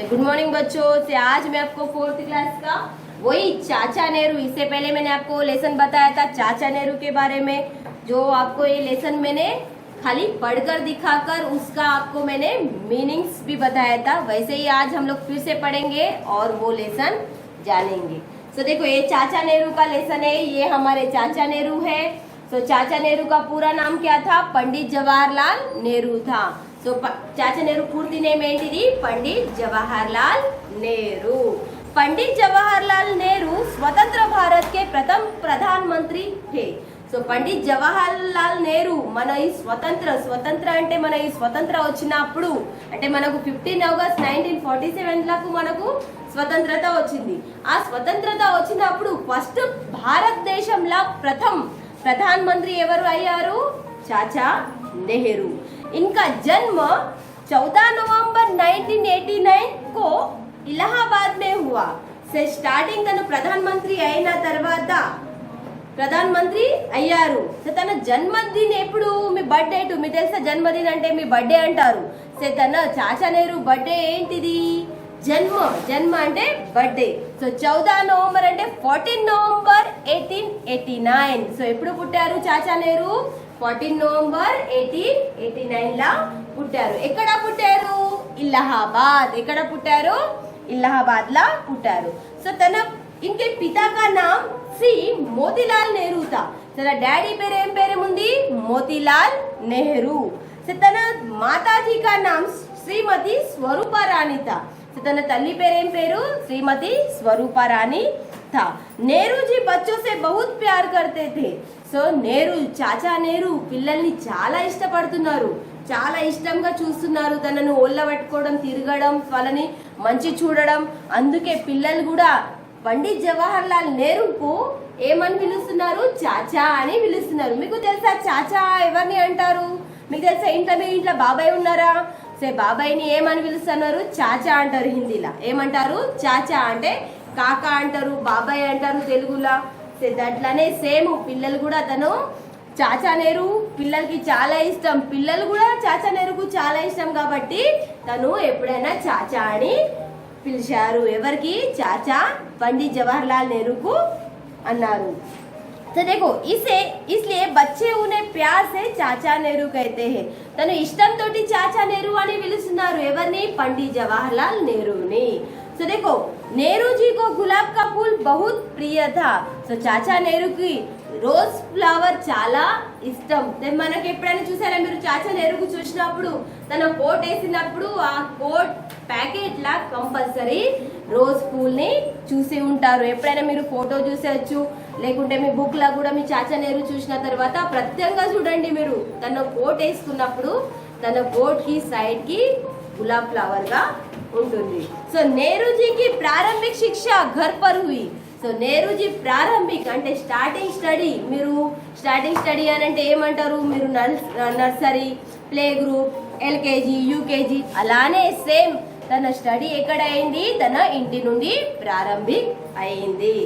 Good morning बच्चों। से आज मैं आपको 4th क्लास का वही चाचा नेहरू, इससे पहले मैंने आपको लेसन बताया था चाचा नेहरू के बारे में। जो आपको ये लेसन मैंने खाली पढ़कर दिखाकर उसका आपको मैंने मीनिंग्स भी बताया था, वैसे ही आज हम लोग फिर से पढ़ेंगे और वो लेसन जानेंगे। सो देखो ये चाचा नेहरू का लेसन है, ये हमारे चाचा नेहरू है। सो चाचा नेहरू का पूरा नाम क्या था? पंडित जवाहरलाल नेहरू था। सो चाचा नेहरू पूर्ति नेम ఏంటిది? पंडित जवाहरलाल नेहरू। पंडित जवाहरलाल नेहरू स्वतंत्र भारत के प्रथम प्रधानमंत्री थे। సో పండిత్ జవహర్లాల్ నెహ్రూ మన ఈ స్వతంత్ర అంటే మన ఈ స్వతంత్ర వచ్చినప్పుడు అంటే మనకు 15 ఆగస్ట్ 1947 మనకు స్వతంత్రత వచ్చింది। ఆ స్వతంత్రత వచ్చినప్పుడు ఫస్ట్ భారతదేశంలో ప్రధానమంత్రి ఎవరు అయ్యారు? చాచా నెహ్రూ। इनका जन्म 14 नवंबर 1989 को इलाहाबाद में हुआ। से स्टार्टिंग तनु प्रधानमंत्री అయిన తర్వాత ప్రధానమంత్రి అయ్యారు। సో తన జన్మదిన ఎప్పుడు? మీ బర్త్డే టు మీ తెలుసా? జన్మదిన అంటే మీ బర్త్డే అంటారు। సో తన చాచా నెహ్రూ బర్త్డే ఏంటిది? జన్మ అంటే బర్త్డే। సో 14 నవంబర్ అంటే 14 నవంబర్ 1889। సో ఎప్పుడు పుట్టారు చాచా నెహ్రూ? 14 నవంబర్ 1889 లా పుట్టారు। ఎక్కడ పుట్టారు? ఇలహాబాద్। ఎక్కడ పుట్టారు? ఇలహాబాద్ లా పుట్టారు। సో తన इनके पिता का नाम श्री मोतीलाल नेहरू था। तన డాడీ పేరు ఏం పేరేముంది? మోతీలాల్ నెహ్రూ। సో తన మాతాజీ का नाम श्रीमती स्वरूपा रानी था। సో తన తల్లి పేరు ఏం పేరు? శ్రీమతి స్వరూపా రాణి था। नेहरू जी बच्चों से बहुत प्यार करते थे। సో నెహ్రూ చాచా నెహ్రూ పిల్లల్ని చాలా ఇష్టపడుతున్నారు, చాలా ఇష్టంగా చూస్తున్నారు। తనను ఒళ్ళ పట్టుకోవడం, తిరగడం, వాళ్ళని మంచి చూడడం, అందుకే పిల్లలు కూడా పండిత్ జవహర్లాల్ నెహ్రూకు ఏమని పిలుస్తున్నారు? చాచా అని పిలుస్తున్నారు। మీకు తెలుసా చాచా ఎవరిని అంటారు? మీకు తెలుసా? మీ ఇంట్లో బాబాయ్ ఉన్నారా? సే బాబాయ్ని ఏమని పిలుస్తున్నారు? చాచా అంటారు హిందీలో। ఏమంటారు? చాచా అంటే కాకా అంటారు, బాబాయ్ అంటారు తెలుగులో। సే దాంట్లోనే సేమ్ పిల్లలు కూడా తను చాచా నెహ్రూ పిల్లలకి చాలా ఇష్టం, పిల్లలు కూడా చాచా నెహ్రూకు చాలా ఇష్టం కాబట్టి తను ఎప్పుడైనా చాచా అని పిలిచారు। ఎవరికి? చాచా पंडित जवाहरलाल नेहरू को अన్నారు। तो देखो इसलिए बच्चे उन्हें प्यार से चाचा नेहरू कहते हैं। तनु इष्टम तोटी चाचा नेहरू అని పిలుస్తున్నారు। ఎవరిని? पंडित जवाहरलाल नेहरू ని। तो देखो नेहरू जी को गुलाब का फूल बहुत प्रिय था। సో చాచా నెహ్రూకి రోజ్ ఫ్లవర్ చాలా ఇష్టం। మనకి ఎప్పుడైనా చూసారా మీరు చాచా నెహ్రూకు చూసినప్పుడు తన కోట్ వేసినప్పుడు ఆ కోట్ ప్యాకెట్ లా కంపల్సరీ రోజ్ పూల్ ని చూసి ఉంటారు। ఎప్పుడైనా మీరు ఫోటో చూసేయచ్చు, లేకుంటే మీ బుక్ లా కూడా మీ చాచా నెహ్రూ చూసిన తర్వాత ప్రత్యేకంగా చూడండి మీరు తన కోట్ వేసుకున్నప్పుడు తన కోట్ కి సైడ్ కి గులాబ్ ఫ్లవర్ గా ఉంటుంది। సో నెహ్రూ जी की प्रारंभिक शिक्षा घर पर हुई। సో నెహ్రూ जी ప్రారంభిక్ అంటే స్టార్టింగ్ స్టడీ, మీరు స్టార్టింగ్ స్టడీ అని అంటే ఏమంటారు? మీరు nursery, play group, LKG, UKG అలానే సేమ్ తన స్టడీ ఎక్కడ అయింది? తన ఇంటి నుండి ప్రారంభిక్ అయింది।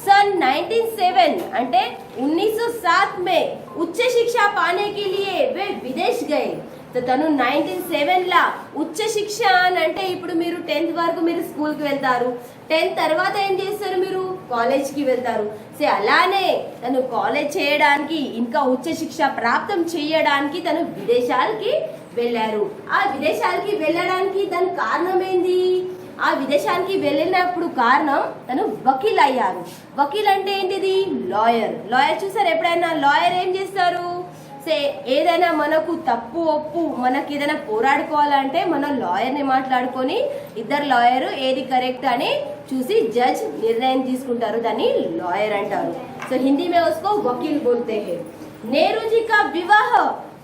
सन 1907 అంటే 1907 में उच्च शिक्षा पाने के लिए वे विदेश गए। तो తను 1907 లా ఉच्च శిక్ష అని అంటే ఇప్పుడు మీరు 10th వరకు మీరు స్కూల్కి వెళ్తారు, 10th తర్వాత ఏం చేస్తారు? మీరు కాలేజ్కి వెళ్తారు। సో అలానే తను కాలేజ్ చేయడానికి ఇంకా ఉच्च శిక్ష ప్రాప్తం చేయడానికి తను విదేశాలకి వెళ్ళారు। ఆ విదేశాలకి వెళ్ళడానికి దాని కారణం ఏంది? ఆ విదేశానికి వెళ్ళినప్పుడు కారణం తను వకీల్ అయ్యారు। వకీల్ అంటే ఏంటిది? లాయర్। లాయర్ చూసారు ఎప్పుడైనా? లాయర్ ఏం చేస్తారు? సే ఏదైనా మనకు తప్పు ఒప్పు మనకి ఏదైనా పోరాడుకోవాలంటే మనం లాయర్ని మాట్లాడుకొని ఇద్దరు లాయర్ ఏది కరెక్ట్ అని చూసి జడ్జ్ నిర్ణయం తీసుకుంటారు, దాన్ని లాయర్ అంటారు। సో హిందీ में उसको वकील बोलते हैं। नेहरू जी का विवाह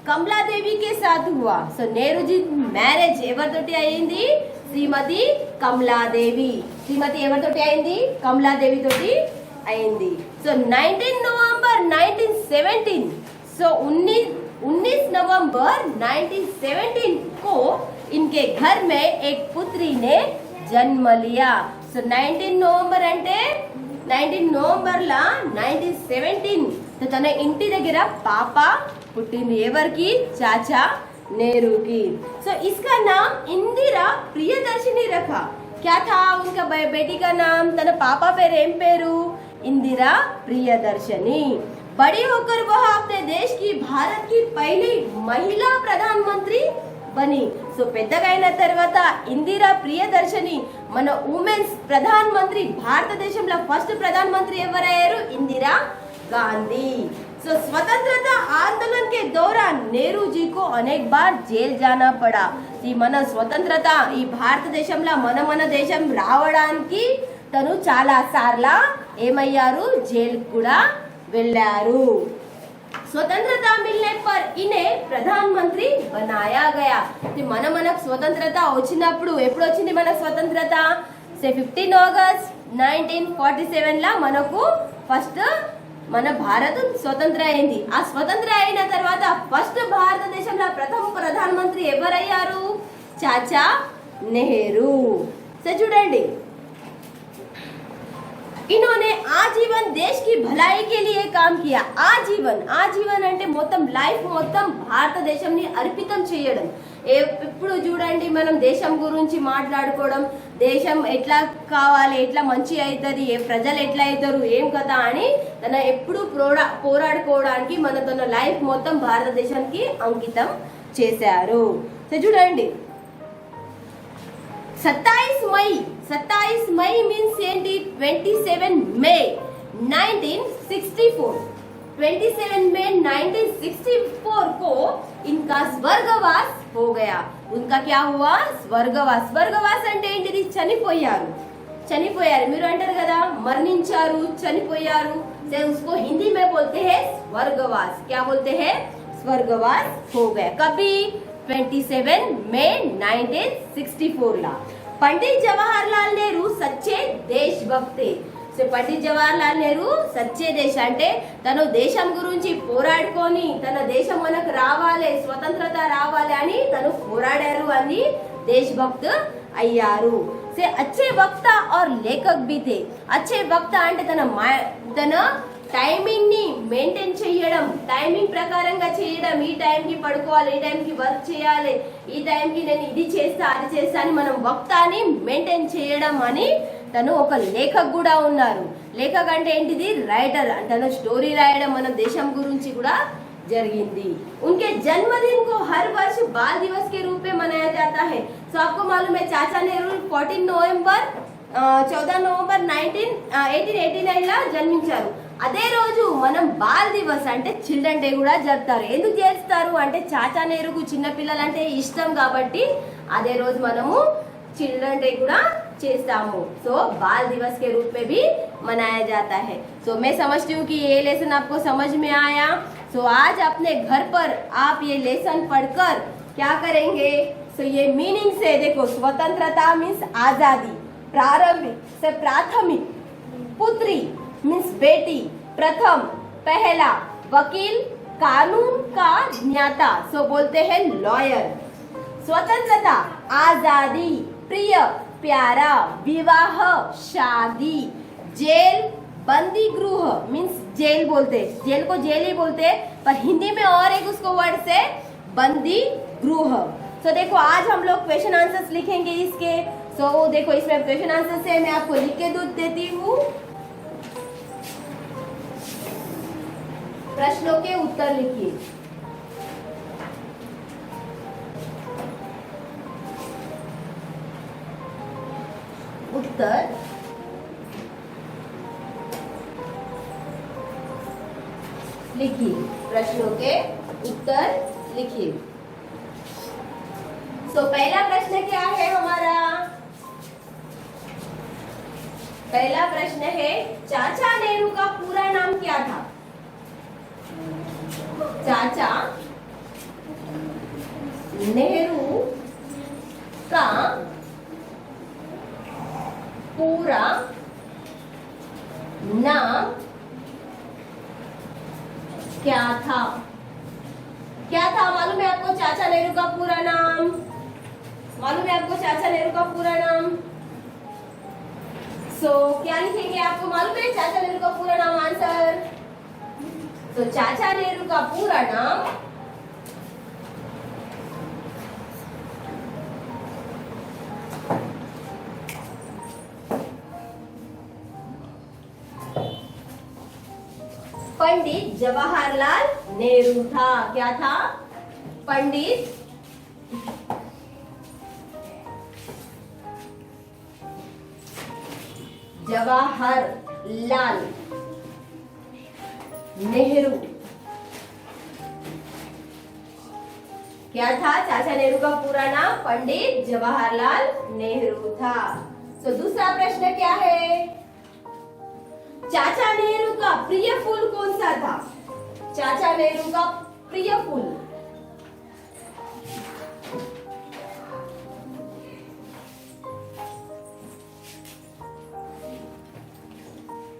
कमलादेवी के साथ हुआ। సో నెహ్రూ जी మ్యారేజ్ ఎవరితోటి అయింది? శ్రీమతి కమలాదేవి। శ్రీమతి ఎవరితోటి అయింది? కమలాదేవి తోటి అయింది। సో 19 नवंबर 1917 सो 19 नवंबर 1917 को इनके घर में एक पुत्री ने जन्म लिया। सो 19 नवंबर అంటే 19 నవంబర్ లా 1917 తన ఇంటి దగ్గర పాప పుట్టింది। ఎవరికి? చాచా नेहरू की। सो इसका नाम इंदिरा प्रियदर्शिनी रखा। क्या था उनका बेटी का नाम? तన पापा పేరు ఏం పేరు? इंदिरा प्रियदर्शनी। बड़ी होकर वह अपने देश की भारत की पहली महिला प्रधानमंत्री बनी। సో పెద్దగా అయిన తర్వాత ఇందిరా ప్రియదర్శిని మన ఉమెన్స్ ప్రధానమంత్రి, భారతదేశంలో ఫస్ట్ ప్రధానమంత్రి ఎవరయ్యారు? ఇందిరా गांधी। सो स्वतंत्रता आंदोलन के दौरान नेहरू जी को अनेक बार जेल जाना पड़ा। ఈ మన స్వతంత్రత ఈ భారతదేశంలో మన దేశం రావడానికి తను చాలా సార్లు ఏమయ్యారు? జైలు కూడా వెళ్ళారు। स्वतंत्रता मिलने पर इन्हें प्रधानमंत्री बनाया गया। మనకు స్వతంత్రత వచ్చినప్పుడు, ఎప్పుడు వచ్చింది మన స్వతంత్రత? 15 ఆగస్ట్ 1947 లా మనకు ఫస్ట్ మన భారత్ స్వతంత్ర అయింది। ఆ స్వతంత్ర అయిన తర్వాత ఫస్ట్ భారతదేశంలో ప్రథమ ప్రధానమంత్రి ఎవరయ్యారు? చాచా నెహ్రూ। సో చూడండి, इन्होंने आजीवन देश की भलाई के लिए काम किया। ఆజీవన్ అంటే మొత్తం లైఫ్ మొత్తం భారతదేశంని అర్పితం చేయడం। ఎప్పుడు చూడండి మనం దేశం గురించి మాట్లాడుకోవడం, దేశం ఎట్లా కావాలి, ఎట్లా మంచి అవుతుంది, ప్రజలు ఎట్లా అవుతారు, ఏం కదా అని తన ఎప్పుడు పోరాడుకోవడానికి తన లైఫ్ మొత్తం భారతదేశానికి అంకితం చేశారు। సో చూడండి, 27 मई मीन्स ఏంటి? 27 मई 1964। 27 मई 1964 को इनका स्वर्गवास हो गया। उनका क्या हुआ? స్వర్గవాస్ అంటే ఏంటిది? చనిపోయారు। మీరు అంటారు కదా మరణించారు, చనిపోయారు। से उसको हिंदी में बोलते हैं स्वर्गवास। क्या बोलते हैं? स्वर्गवास हो गया। कभी 27 मई 1964 ला। पंडित जवाहरलाल नेहरू सच्चे देशभक्त थे। సో పండిత్ జవహర్లాల్ నెహ్రూ సచ్చే దేశ అంటే తను దేశం గురించి పోరాడుకొని తన దేశం మనకు రావాలి, స్వతంత్రత రావాలి అని తను పోరాడారు అని దేశభక్త అయ్యారు। से अच्छे वक्ता और लेखक भी थे। अच्छे वक्ता అంటే తన టైమింగ్ ని మెయింటైన్ చేయడం, టైమింగ్ ప్రకారంగా చేయడం, ఈ టైం కి పడుకోవాలి, ఈ టైం కి వర్క్ చేయాలి, ఈ టైం కి నేను ఇది చేస్తా అది చేస్తా అని మనం వక్తాని మెయింటైన్ చేయడం అని తను ఒక లేఖక్ కూడా ఉన్నారు। లేఖక్ అంటే ఏంటిది? రైటర్ అంటే తను స్టోరీ రాయడం మన దేశం గురించి కూడా జరిగింది। उनके जन्मदिन को हर वर्ष बाल दिवस के रूप में मनाया जाता है। तो आपको मालूम है चाचा नेहरू 14 नवंबर 1889 లా జన్మించారు। అదే రోజు మనం బాల్ దివస్ అంటే చిల్డ్రన్ డే కూడా జరుపుతారు। ఎందుకు చేస్తారు అంటే చాచా నెహ్రూకు చిన్న పిల్లలు అంటే ఇష్టం కాబట్టి అదే రోజు మనము चिल्ड्रन डे కూడా చేస్తాము। सो बाल दिवस के रूप में भी मनाया जाता है। सो मैं समझती हूँ कि ये लेसन आपको समझ में आया। सो आज अपने घर पर आप ये लेसन पढ़कर क्या करेंगे? सो ये मीनिंग से देखो, स्वतंत्रता मीन्स आजादी, प्रारंभिक से प्राथमिक, पुत्री मीन्स बेटी, प्रथम पहला, वकील कानून का ज्ञाता, सो बोलते हैं लॉयर। स्वतंत्रता आजादी, प्रिय प्यारा, विवाह शादी, जेल बंदी गृह मीन्स जेल बोलते, जेल को जेल ही बोलते, पर हिंदी में और एक उसको वर्ड से बंदी गृह। सो देखो आज हम लोग क्वेश्चन आंसर्स लिखेंगे इसके। सो देखो इसमें क्वेश्चन आंसर से मैं आपको लिख के देती हूँ। प्रश्नों के उत्तर लिखिए। उत्तर लिखिए, प्रश्नों के उत्तर लिखिए। सो पहला प्रश्न क्या है हमारा? पहला प्रश्न है चाचा नेहरू का पूरा नाम क्या था? चाचा नेहरू का पूरा नाम क्या था? क्या था मालूम है आपको? चाचा नेहरू का पूरा नाम मालूम है आपको? चाचा नेहरू का पूरा नाम। सो क्या लिखेंगे? आपको मालूम है चाचा नेहरू का पूरा नाम? आंसर। तो चाचा नेहरू का पूरा नाम पंडित जवाहरलाल नेहरू था। क्या था? पंडित जवाहरलाल नेहरू। क्या था? चाचा नेहरू का पूरा नाम पंडित जवाहरलाल नेहरू था। तो दूसरा प्रश्न क्या है? चाचा नेहरू का प्रिय फूल कौन सा था? चाचा नेहरू का प्रिय फूल।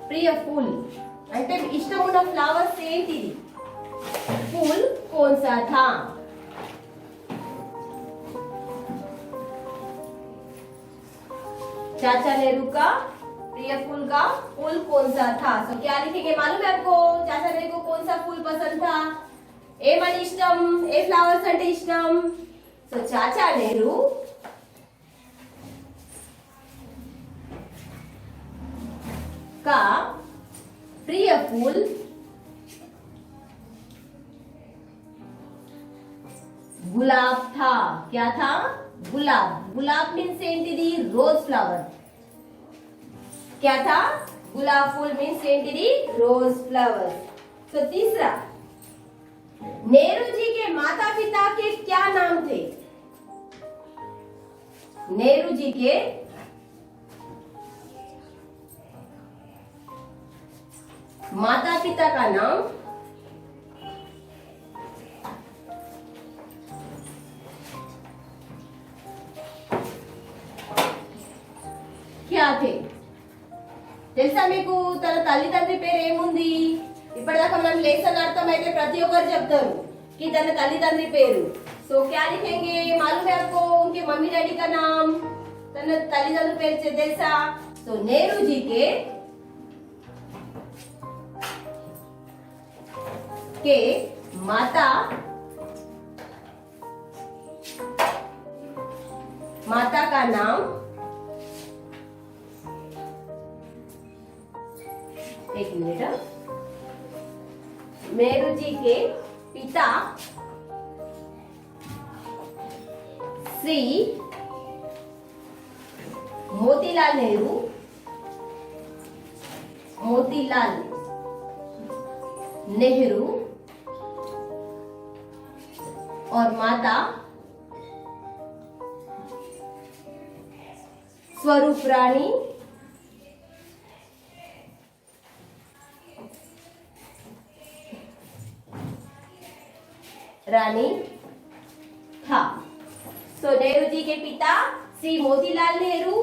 प्रिय फूल అంటే ఇష్టమున్న ఫ్లవర్స్ ఏంటిది? फूल कौन सा था? चाचा नेहरू का प्रिय फूल का फूल कौन सा था? तो क्या लिखेंगे मालूम है आपको? चाचा नेहरू को कौन सा फूल पसंद था? ఏమని ఇష్టం? ఏ ఫ్లవర్స్ అంటే ఇష్టం? సో చాచా నెహ్రూ का प्रिय फूल गुलाब था। क्या था? गुलाब। गुलाब मीन्स ఏంటిది? Rose flower. क्या था? गुलाब फूल मीन्स ఏంటిది? Rose flower. तो तीसरा, नेहरू जी के माता पिता के क्या नाम थे? नेहरू जी के माता पिता का नाम क्या थे? తెలుసా మీకు తన తల్లిదండ్రి పేరు ఏముంది? ఇప్పటిదాకా మనం లేసన్ అర్థమైతే ప్రతి ఒక్కరు చెప్తారు कि తన తల్లిదండ్రి పేరు। సో क्या लिखेंगे मालूम है आपको? उनके मम्मी डैडी का नाम, తన తల్లిదండ్రుల పేరు తెలుసా? तो नेहरू जी के माता का नाम, एक मिनट, नेहरू जी के पिता श्री मोतीलाल नेहरू, मोतीलाल नेहरू और माता स्वरूप रानी था। तो नेहरू जी के पिता श्री मोतीलाल नेहरू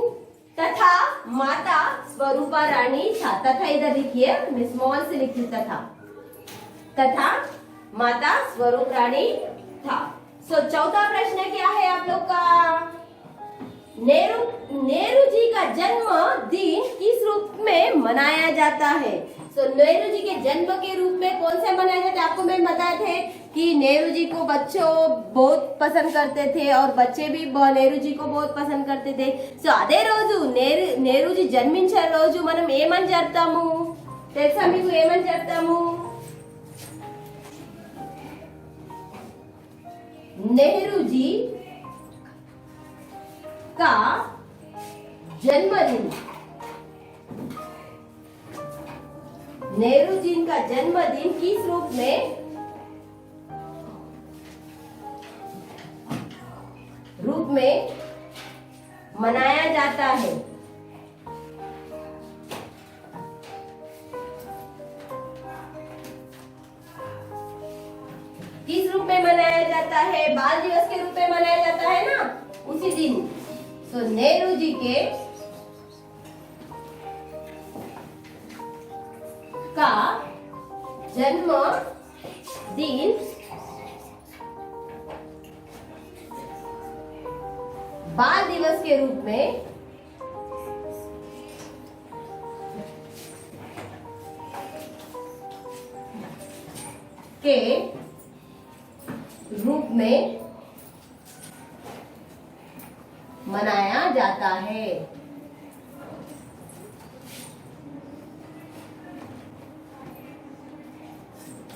तथा माता स्वरूपा रानी था। तथा इधर लिखिए, मैं स्मॉल से लिखती तथा माता स्वरूप रानी था। सो चौथा प्रश्न क्या है आप लोग का? नेहरू जी का जन्म दिन किस रूप में मनाया जाता है? सो नेहरू जी के जन्म के रूप में कौन से मनाया जाता है? आपको मैं बताए थे कि नेहरू जी को बच्चों बहुत पसंद करते थे और बच्चे भी नेहरू जी को बहुत पसंद करते थे। సో అదే రోజు नेहरू जी జన్మించిన రోజు మనం ఏమని జరుపుతాము తెలుసా మీకు? ఏమని జరుపుతాము? नेहरू जी का जन्मदिन। नेहरू जी का जन्मदिन किस रूप में मनाया जाता है? किस रूप में मनाया जाता है? बाल दिवस के रूप में मनाया जाता है ना, उसी दिन। सो नेहरू जी के का जन्मदिन बाल दिवस के रूप में मनाया जाता है।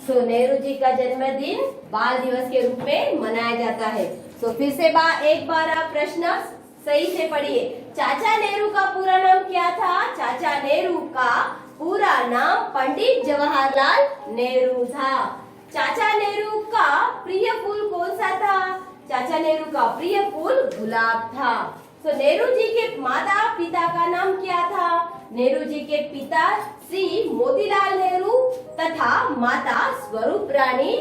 सो नेहरू जी का जन्मदिन बाल दिवस के रूप में मनाया जाता है। सो फिर से एक बार आप प्रश्न सही से पढ़िए। चाचा नेहरू का पूरा नाम क्या था? चाचा नेहरू का पूरा नाम पंडित जवाहरलाल नेहरू था। चाचा नेहरू का प्रिय फूल कौन सा था? चाचा नेहरू का प्रिय फूल गुलाब था। तो नेहरू जी के माता पिता का नाम क्या था? नेहरू जी के पिता श्री मोतीलाल नेहरू तथा माता स्वरूप रानी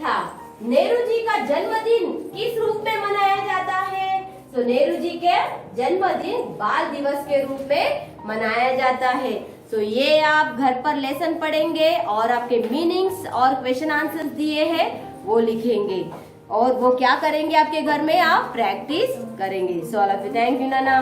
था। नेहरू जी का जन्मदिन किस रूप में मनाया जाता है? तो नेहरू जी के जन्मदिन बाल दिवस के रूप में मनाया जाता है। तो ये आप घर पर लेसन पढ़ेंगे और आपके मीनिंग्स और क्वेश्चन आंसर्स दिए हैं वो लिखेंगे और वो क्या करेंगे आपके घर में आप प्रैक्टिस करेंगे। So all of you, thank you Nana.